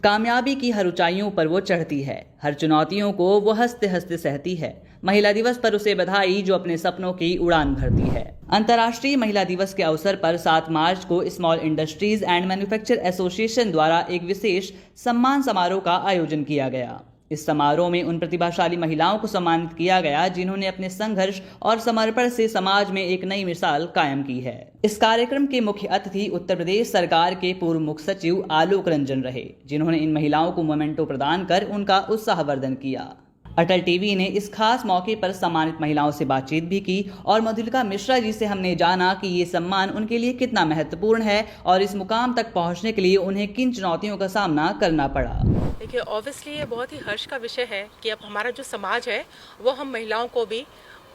कामयाबी की हर ऊंचाइयों पर वो चढ़ती है, हर चुनौतियों को वो हंसते हंसते सहती है। महिला दिवस पर उसे बधाई जो अपने सपनों की उड़ान भरती है। अंतर्राष्ट्रीय महिला दिवस के अवसर पर 7 मार्च को small industries and manufacture association द्वारा एक विशेष सम्मान समारोह का आयोजन किया गया। इस समारोह में उन प्रतिभाशाली महिलाओं को सम्मानित किया गया जिन्होंने अपने संघर्ष और समर्पण से समाज में एक नई मिसाल कायम की है। इस कार्यक्रम के मुख्य अतिथि उत्तर प्रदेश सरकार के पूर्व मुख्य सचिव आलोक रंजन रहे, जिन्होंने इन महिलाओं को मोमेंटो प्रदान कर उनका उत्साहवर्धन किया। अटल टीवी ने इस खास मौके पर सम्मानित महिलाओं से बातचीत भी की और मधुलिका मिश्रा जी से हमने जाना कि ये सम्मान उनके लिए कितना महत्वपूर्ण है और इस मुकाम तक पहुंचने के लिए उन्हें किन चुनौतियों का सामना करना पड़ा। देखिए, ऑब्वियसली ये बहुत ही हर्ष का विषय है कि अब हमारा जो समाज है वो हम महिलाओं को भी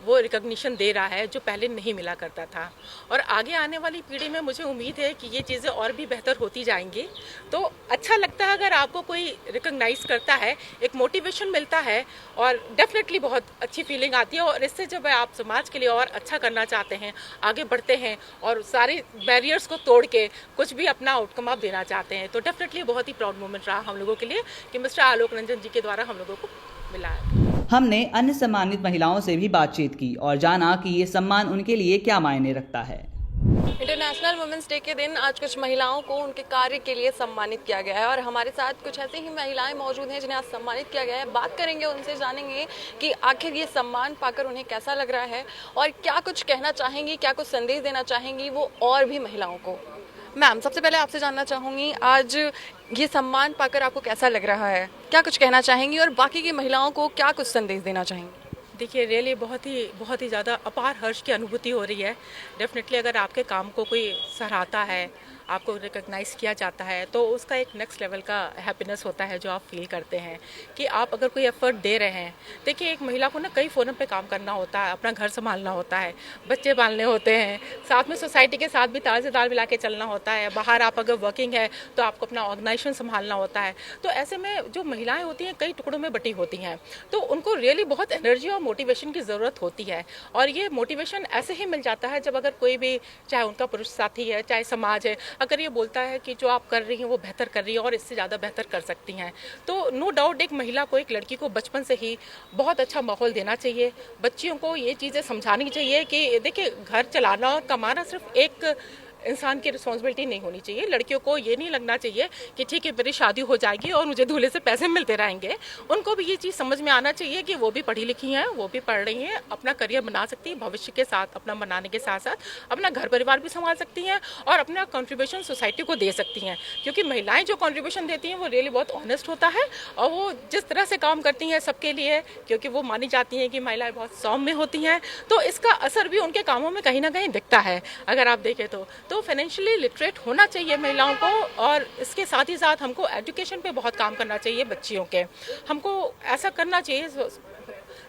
वो रिकॉग्निशन दे रहा है जो पहले नहीं मिला करता था। और आगे आने वाली पीढ़ी में मुझे उम्मीद है कि ये चीज़ें और भी बेहतर होती जाएंगी। तो अच्छा लगता है अगर आपको कोई रिकॉग्नाइज करता है, एक मोटिवेशन मिलता है और डेफिनेटली बहुत अच्छी फीलिंग आती है। और इससे जब आप समाज के लिए और अच्छा करना चाहते हैं, आगे बढ़ते हैं और सारे बैरियर्स को तोड़ के कुछ भी अपना आउटकम आप देना चाहते हैं, तो डेफिनेटली बहुत ही प्राउड मोमेंट रहा हम लोगों के लिए कि मिस्टर आलोक रंजन जी के द्वारा हम लोगों को मिला है। हमने अन्य सम्मानित महिलाओं से भी बातचीत की और जाना कि ये सम्मान उनके लिए क्या मायने रखता है। इंटरनेशनल वुमेन्स डे के दिन आज कुछ महिलाओं को उनके कार्य के लिए सम्मानित किया गया है और हमारे साथ कुछ ऐसी ही महिलाएं मौजूद हैं जिन्हें आज सम्मानित किया गया है। बात करेंगे उनसे, जानेंगे कि आखिर ये सम्मान पाकर उन्हें कैसा लग रहा है और क्या कुछ कहना चाहेंगी, क्या कुछ संदेश देना चाहेंगी वो और भी महिलाओं को। मैम, सबसे पहले आपसे जानना चाहूँगी, आज ये सम्मान पाकर आपको कैसा लग रहा है, क्या कुछ कहना चाहेंगी और बाकी की महिलाओं को क्या कुछ संदेश देना चाहेंगी? देखिए, रियली बहुत ही ज़्यादा अपार हर्ष की अनुभूति हो रही है। डेफिनेटली अगर आपके काम को कोई सराहता है, आपको रिकॉग्नाइज़ किया जाता है, तो उसका एक नेक्स्ट लेवल का हैप्पीनेस होता है जो आप फील करते हैं कि आप अगर कोई एफर्ट दे रहे हैं। देखिए, एक महिला को ना कई फोरम पे काम करना होता है, अपना घर संभालना होता है, बच्चे पालने होते हैं, साथ में सोसाइटी के साथ भी ताल से ताल मिला के चलना होता है। बाहर आप अगर वर्किंग है तो आपको अपना ऑर्गेनाइजेशन संभालना होता है। तो ऐसे में जो महिलाएं होती हैं कई टुकड़ों में बटी होती हैं, तो उनको रियली बहुत एनर्जी और मोटिवेशन की ज़रूरत होती है। और ये मोटिवेशन ऐसे ही मिल जाता है जब अगर कोई भी, चाहे उनका पुरुष साथी है, चाहे समाज है, अगर ये बोलता है कि जो आप कर रही हैं वो बेहतर कर रही है और इससे ज़्यादा बेहतर कर सकती हैं। तो नो डाउट एक महिला को, एक लड़की को बचपन से ही बहुत अच्छा माहौल देना चाहिए। बच्चियों को ये चीज़ें समझानी चाहिए कि देखिए, घर चलाना और कमाना सिर्फ एक इंसान की रिस्पॉन्सिबिलिटी नहीं होनी चाहिए। लड़कियों को ये नहीं लगना चाहिए कि ठीक है मेरी शादी हो जाएगी और मुझे दूल्हे से पैसे मिलते रहेंगे। उनको भी ये चीज़ समझ में आना चाहिए कि वो भी पढ़ी लिखी हैं, वो भी पढ़ रही हैं, अपना करियर बना सकती हैं, भविष्य के साथ अपना बनाने के साथ साथ अपना घर परिवार भी संभाल सकती हैं और अपना कंट्रीब्यूशन सोसाइटी को दे सकती हैं। क्योंकि महिलाएं जो कंट्रीब्यूशन देती हैं वो रियली बहुत ऑनेस्ट होता है और वो जिस तरह से काम करती हैं सबके लिए, क्योंकि वो मानी जाती हैं कि महिलाएं बहुत सौम्य होती हैं, तो इसका असर भी उनके कामों में कहीं ना कहीं दिखता है अगर आप देखें तो फाइनेंशियली लिटरेट होना चाहिए महिलाओं को। और इसके साथ ही साथ हमको एजुकेशन पे बहुत काम करना चाहिए बच्चियों के। हमको ऐसा करना चाहिए,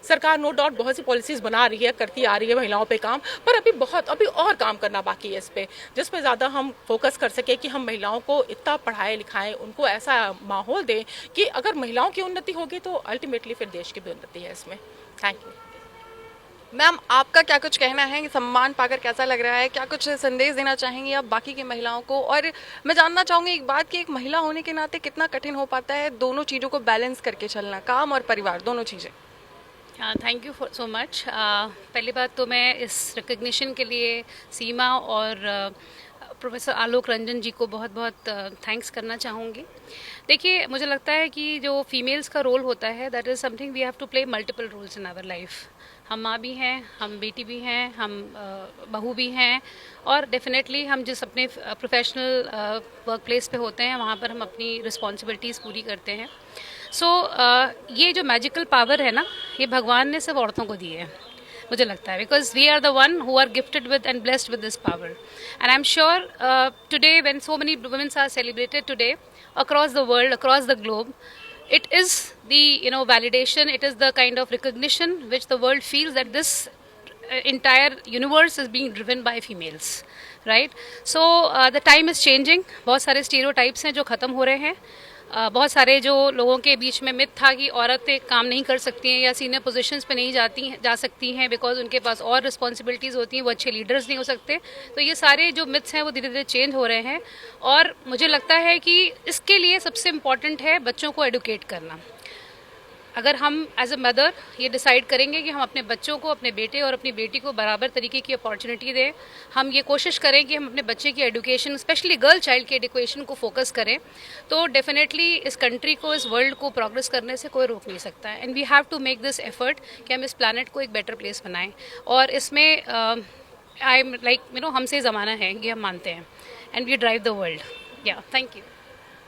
सरकार नो डाउट बहुत सी पॉलिसीज़ बना रही है, करती आ रही है महिलाओं पे काम, पर अभी और काम करना बाकी है इस पे, जिस पे ज़्यादा हम फोकस कर सके कि हम महिलाओं को इतना पढ़ाएं लिखाएं, उनको ऐसा माहौल दें कि अगर महिलाओं की उन्नति होगी तो अल्टीमेटली फिर देश की भी उन्नति है इसमें। Thank you. मैम, आपका क्या कुछ कहना है कि सम्मान पाकर कैसा लग रहा है, क्या कुछ संदेश देना चाहेंगी आप बाकी की महिलाओं को? और मैं जानना चाहूँगी एक बात कि एक महिला होने के नाते कितना कठिन हो पाता है दोनों चीज़ों को बैलेंस करके चलना, काम और परिवार दोनों चीज़ें। Thank you so much. पहली बात तो मैं इस रिकग्निशन के लिए सीमा और प्रोफेसर आलोक रंजन जी को बहुत बहुत थैंक्स करना चाहूँगी। देखिए, मुझे लगता है कि जो फीमेल्स का रोल होता है that is something we have to play multiple roles in our life. हम माँ भी हैं, हम बेटी भी हैं, हम बहू भी हैं और डेफिनेटली हम जिस अपने प्रोफेशनल वर्क प्लेस पे होते हैं वहाँ पर हम अपनी रिस्पॉन्सिबिलिटीज़ पूरी करते हैं। सो ये जो मैजिकल पावर है ना, ये भगवान ने सिर्फ औरतों को दी है मुझे लगता है, because we are the one who are gifted with and blessed with this power. And I am sure today when so many womens are celebrated today across the world, across the globe, it is the validation, it is the kind of recognition which the world feels that this entire universe is being driven by females, right? So the time is changing, बहुत सारे stereotypes हैं जो ख़त्म हो रहे हैं। बहुत सारे जो लोगों के बीच में मिथ था कि औरतें काम नहीं कर सकती हैं या सीनियर पोजीशंस पे नहीं जा सकती हैं बिकॉज उनके पास और रिस्पॉन्सिबिलिटीज़ होती हैं, वो अच्छे लीडर्स नहीं हो सकते। तो ये सारे जो मिथ्स हैं वो धीरे धीरे चेंज हो रहे हैं और मुझे लगता है कि इसके लिए सबसे इम्पॉर्टेंट है बच्चों को एडुकेट करना। अगर हम एज अ मदर ये डिसाइड करेंगे कि हम अपने बच्चों को, अपने बेटे और अपनी बेटी को बराबर तरीके की अपॉर्चुनिटी दें, हम ये कोशिश करें कि हम अपने बच्चे की एजुकेशन, स्पेशली गर्ल चाइल्ड की एजुकेशन को फोकस करें, तो डेफिनेटली इस कंट्री को, इस वर्ल्ड को प्रोग्रेस करने से कोई रोक नहीं सकता है। And we have to make this effort कि हम इस प्लानट को एक बेटर प्लेस बनाएं। और इसमें आई एम लाइक हमसे ज़माना है, ये हम मानते हैं, and we drive the world. या थैंक यू।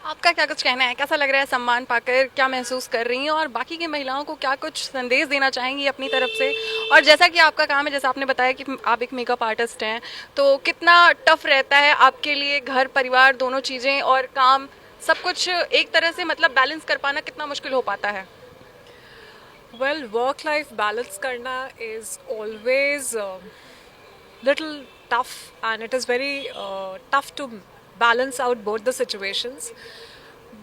आपका क्या कुछ कहना है, कैसा लग रहा है सम्मान पाकर, क्या महसूस कर रही हैं और बाकी की महिलाओं को क्या कुछ संदेश देना चाहेंगी अपनी तरफ से? और जैसा कि आपका काम है, जैसा आपने बताया कि आप एक मेकअप आर्टिस्ट हैं, तो कितना टफ रहता है आपके लिए घर परिवार दोनों चीज़ें और काम सब कुछ एक तरह से मतलब बैलेंस कर पाना कितना मुश्किल हो पाता है? Well, work-life balance करना is always little tough, and it is very tough to balance out both the situations.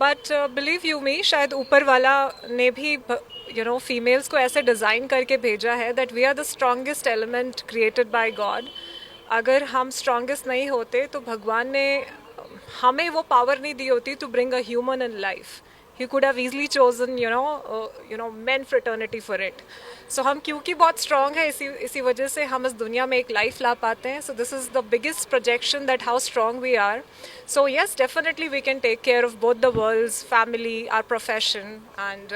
But believe you me, शायद ऊपर वाला ने भी females को ऐसे डिज़ाइन करके भेजा है that we are the strongest element created by God. अगर हम strongest नहीं होते तो भगवान ने हमें वो पावर नहीं दी होती to bring a human in life. He could have easily chosen, men fraternity for it. So हम क्योंकि बहुत strong है, इसी वजह से हम इस दुनिया में एक life ला पाते हैं. So this is the biggest projection that how strong we are. So yes, definitely we can take care of both the worlds, family, our profession, and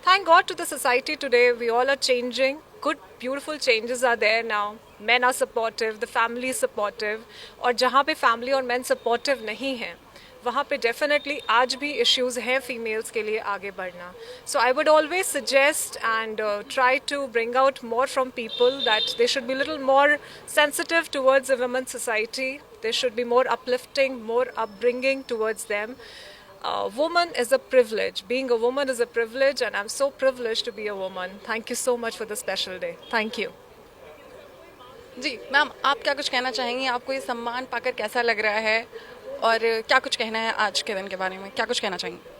thank God to the society today. We all are changing. Good, beautiful changes are there now. Men are supportive, the family is supportive. और जहाँ पे family और men supportive नहीं हैं, वहाँ पे definitely आज भी इश्यूज़ हैं फीमेल्स के लिए आगे बढ़ना. So I would always suggest and try to bring out more from people that they should be little more sensitive towards a women society. They should be more uplifting, more upbringing towards them. Woman is a privilege. Being a woman is a privilege, and I'm so privileged to be a woman. Thank you so much for this special day. Thank you. जी ma'am, आप क्या कुछ कहना चाहेंगी? आपको ये सम्मान पाकर कैसा लग रहा है और क्या कुछ कहना है आज के दिन के बारे में, क्या कुछ कहना चाहेंगे?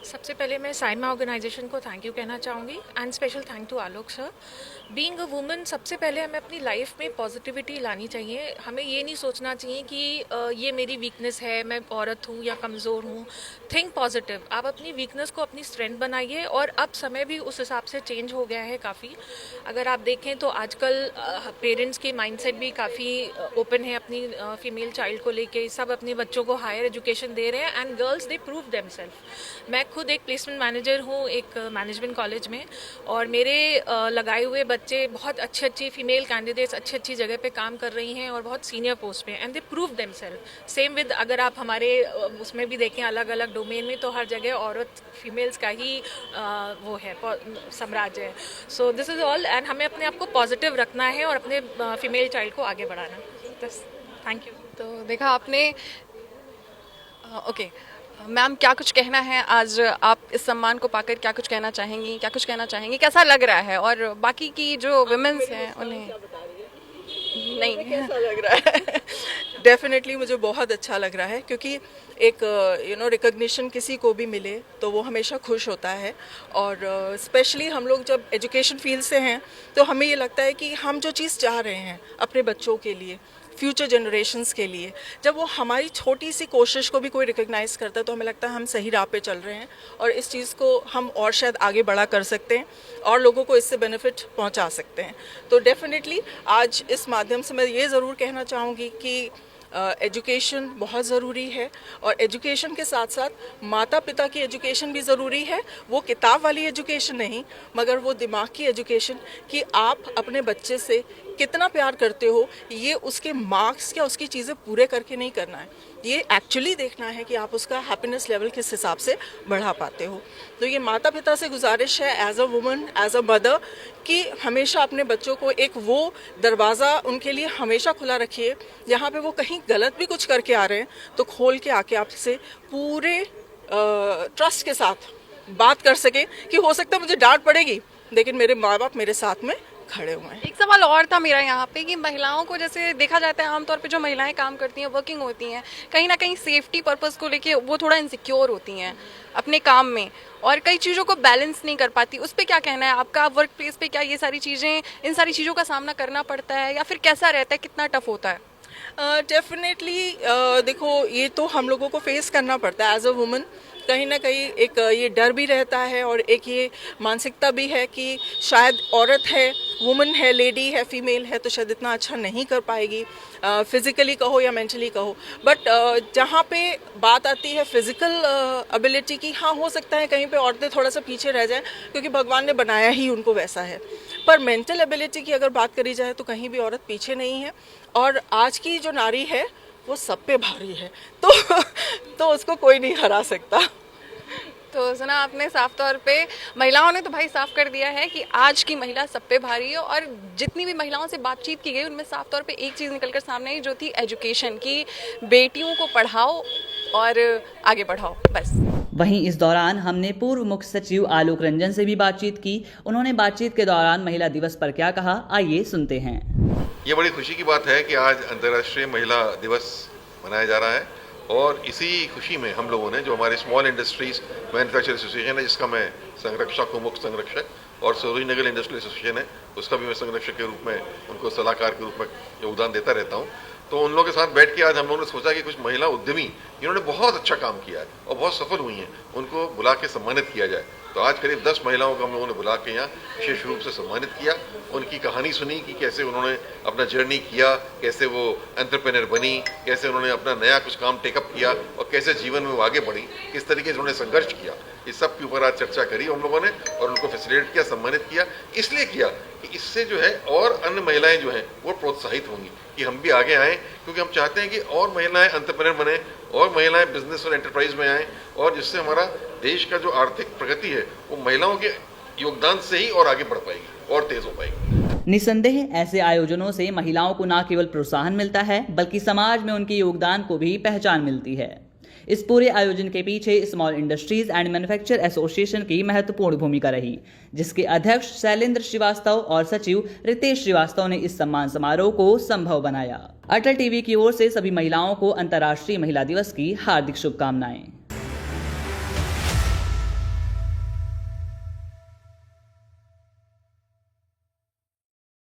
सबसे पहले मैं साइमा ऑर्गेनाइजेशन को थैंक यू कहना चाहूँगी and special thank to Alok sir. Being a woman, सबसे पहले हमें अपनी लाइफ में पॉजिटिविटी लानी चाहिए. हमें ये नहीं सोचना चाहिए कि ये मेरी वीकनेस है, मैं औरत हूँ या कमज़ोर हूँ. Think positive. आप अपनी वीकनेस को अपनी स्ट्रेंथ बनाइए. और अब समय भी उस हिसाब से चेंज हो गया है काफ़ी. अगर आप देखें तो आजकल पेरेंट्स के माइंडसेट भी काफ़ी ओपन है अपनी फीमेल चाइल्ड को लेके. सब अपने बच्चों को हायर एजुकेशन दे रहे हैं and girls they prove themselves. मैं खुद एक प्लेसमेंट मैनेजर हूँ एक मैनेजमेंट कॉलेज में, और मेरे लगाए हुए बच्चे बहुत अच्छी फीमेल कैंडिडेट्स अच्छी जगह पे काम कर रही हैं और बहुत सीनियर पोस्ट पे, and they prove themselves. Same with अगर आप हमारे उसमें भी देखें अलग अलग डोमेन में, तो हर जगह औरत फीमेल्स का ही वो है, साम्राज्य है. So this is all, and हमें अपने आप को पॉजिटिव रखना है और अपने फीमेल चाइल्ड को आगे बढ़ाना. बस, थैंक यू. तो देखा आपने. ओके मैम, क्या कुछ कहना है आज आप इस सम्मान को पाकर, क्या कुछ कहना चाहेंगी, क्या कुछ कहना चाहेंगी, कैसा लग रहा है? और बाकी की जो वुमेन्स हैं उन्हें नहीं कैसा लग रहा है? डेफिनेटली मुझे बहुत अच्छा लग रहा है, क्योंकि एक रिकग्निशन किसी को भी मिले तो वो हमेशा खुश होता है. और स्पेशली हम लोग जब एजुकेशन फील्ड से हैं तो हमें ये लगता है कि हम जो चीज़ चाह रहे हैं अपने बच्चों के लिए, फ्यूचर जनरेशन्स के लिए, जब वो हमारी छोटी सी कोशिश को भी कोई रिकग्नाइज़ करता है तो हमें लगता है हम सही राह पे चल रहे हैं और इस चीज़ को हम और शायद आगे बढ़ा कर सकते हैं और लोगों को इससे बेनिफिट पहुंचा सकते हैं. तो डेफिनेटली आज इस माध्यम से मैं ये ज़रूर कहना चाहूँगी कि एजुकेशन बहुत ज़रूरी है, और एजुकेशन के साथ साथ माता पिता की एजुकेशन भी ज़रूरी है. वो किताब वाली एजुकेशन नहीं, मगर वो दिमाग की एजुकेशन कि आप अपने बच्चे से कितना प्यार करते हो. ये उसके मार्क्स या उसकी चीज़ें पूरे करके नहीं करना है, ये एक्चुअली देखना है कि आप उसका हैप्पीनेस लेवल किस हिसाब से बढ़ा पाते हो. तो ये माता पिता से गुजारिश है as a woman, as a mother, कि हमेशा अपने बच्चों को एक वो दरवाज़ा उनके लिए हमेशा खुला रखिए जहाँ पे वो कहीं गलत भी कुछ करके आ रहे हैं तो खोल के आके आपसे पूरे ट्रस्ट के साथ बात कर सके कि हो सकता है मुझे डांट पड़ेगी लेकिन मेरे माँ बाप मेरे साथ में खड़े हुए हैं। एक सवाल और था मेरा यहाँ पे कि महिलाओं को जैसे देखा जाता है आमतौर पे जो महिलाएं काम करती हैं वर्किंग होती हैं कहीं ना कहीं सेफ्टी पर्पस को लेके वो थोड़ा इनसिक्योर होती हैं अपने काम में और कई चीज़ों को बैलेंस नहीं कर पाती। उस पर क्या कहना है आपका? वर्क प्लेस पे क्या ये सारी चीज़ें इन सारी चीज़ों का सामना करना पड़ता है या फिर कैसा रहता है, कितना टफ होता है? डेफिनेटली देखो ये तो हम लोगों को फेस करना पड़ता है एज अ वुमन। कहीं ना कहीं एक ये डर भी रहता है और एक ये मानसिकता भी है कि शायद औरत है, वुमन है, लेडी है, फीमेल है तो शायद इतना अच्छा नहीं कर पाएगी, फिजिकली कहो या मेंटली कहो। बट जहाँ पे बात आती है फिजिकल एबिलिटी की, हाँ हो सकता है कहीं पे औरतें थोड़ा सा पीछे रह जाएं क्योंकि भगवान ने बनाया ही उनको वैसा है। पर मेंटल एबिलिटी की अगर बात करी जाए तो कहीं भी औरत पीछे नहीं है और आज की जो नारी है वो सब पे भारी है तो उसको कोई नहीं हरा सकता। तो सुना आपने साफ तौर पे महिलाओं ने तो भाई साफ कर दिया है कि आज की महिला सब पे भारी है और जितनी भी महिलाओं से बातचीत की गई उनमें साफ तौर पे एक चीज़ निकलकर सामने आई जो थी एजुकेशन की, बेटियों को पढ़ाओ और आगे बढ़ाओ बस। वहीं इस दौरान हमने पूर्व मुख्य सचिव आलोक रंजन से भी बातचीत की। उन्होंने बातचीत के दौरान महिला दिवस पर क्या कहा, आइए सुनते हैं। ये बड़ी खुशी की बात है कि आज अंतर्राष्ट्रीय महिला दिवस मनाया जा रहा है और इसी खुशी में हम लोगों ने जो हमारे स्मॉल इंडस्ट्रीज मैन्युफैक्चर एसोसिएशन है जिसका मैं संरक्षक हूँ, मुख्य संरक्षक, और सरोजनगर इंडस्ट्रियल एसोसिएशन है उसका भी मैं संरक्षक के रूप में उनको सलाहकार के रूप में योगदान देता रहता हूँ। तो उन लोगों के साथ बैठ के आज हम लोगों ने सोचा कि कुछ महिला उद्यमी इन्होंने बहुत अच्छा काम किया है और बहुत सफल हुई हैं, उनको बुला के सम्मानित किया जाए। तो आज करीब 10 महिलाओं को हम लोगों ने बुला के यहाँ विशेष रूप से सम्मानित किया, उनकी कहानी सुनी कि कैसे उन्होंने अपना जर्नी किया, कैसे वो एंटरप्रेन्योर बनी, कैसे उन्होंने अपना नया कुछ काम टेकअप किया और कैसे जीवन में वो आगे बढ़ी, किस तरीके से उन्होंने संघर्ष किया। इस सब के ऊपर आज चर्चा करी हम लोगों ने और उनको फैसिलिटेट किया, सम्मानित किया। इसलिए किया कि इससे जो है और अन्य महिलाएं जो हैं वो प्रोत्साहित होंगी कि हम भी आगे आएँ, क्योंकि हम चाहते हैं कि और महिलाएं एंटरप्रेन्योर बने और महिलाएं बिजनेस और एंटरप्राइज में आएँ और जिससे हमारा देश का जो आर्थिक प्रगति है वो महिलाओं के योगदान से ही और आगे बढ़ पाएगी और तेज हो पाएगी। निसंदेह ऐसे आयोजनों से महिलाओं को न केवल प्रोत्साहन मिलता है बल्कि समाज में उनके योगदान को भी पहचान मिलती है। इस पूरे आयोजन के पीछे small industries and manufacture association की महत्वपूर्ण भूमिका रही, जिसके अध्यक्ष शैलेंद्र श्रीवास्तव और सचिव रितेश श्रीवास्तव ने इस सम्मान समारोह को संभव बनाया। अटल टीवी की ओर से सभी महिलाओं को अंतर्राष्ट्रीय महिला दिवस की हार्दिक शुभकामनाएं।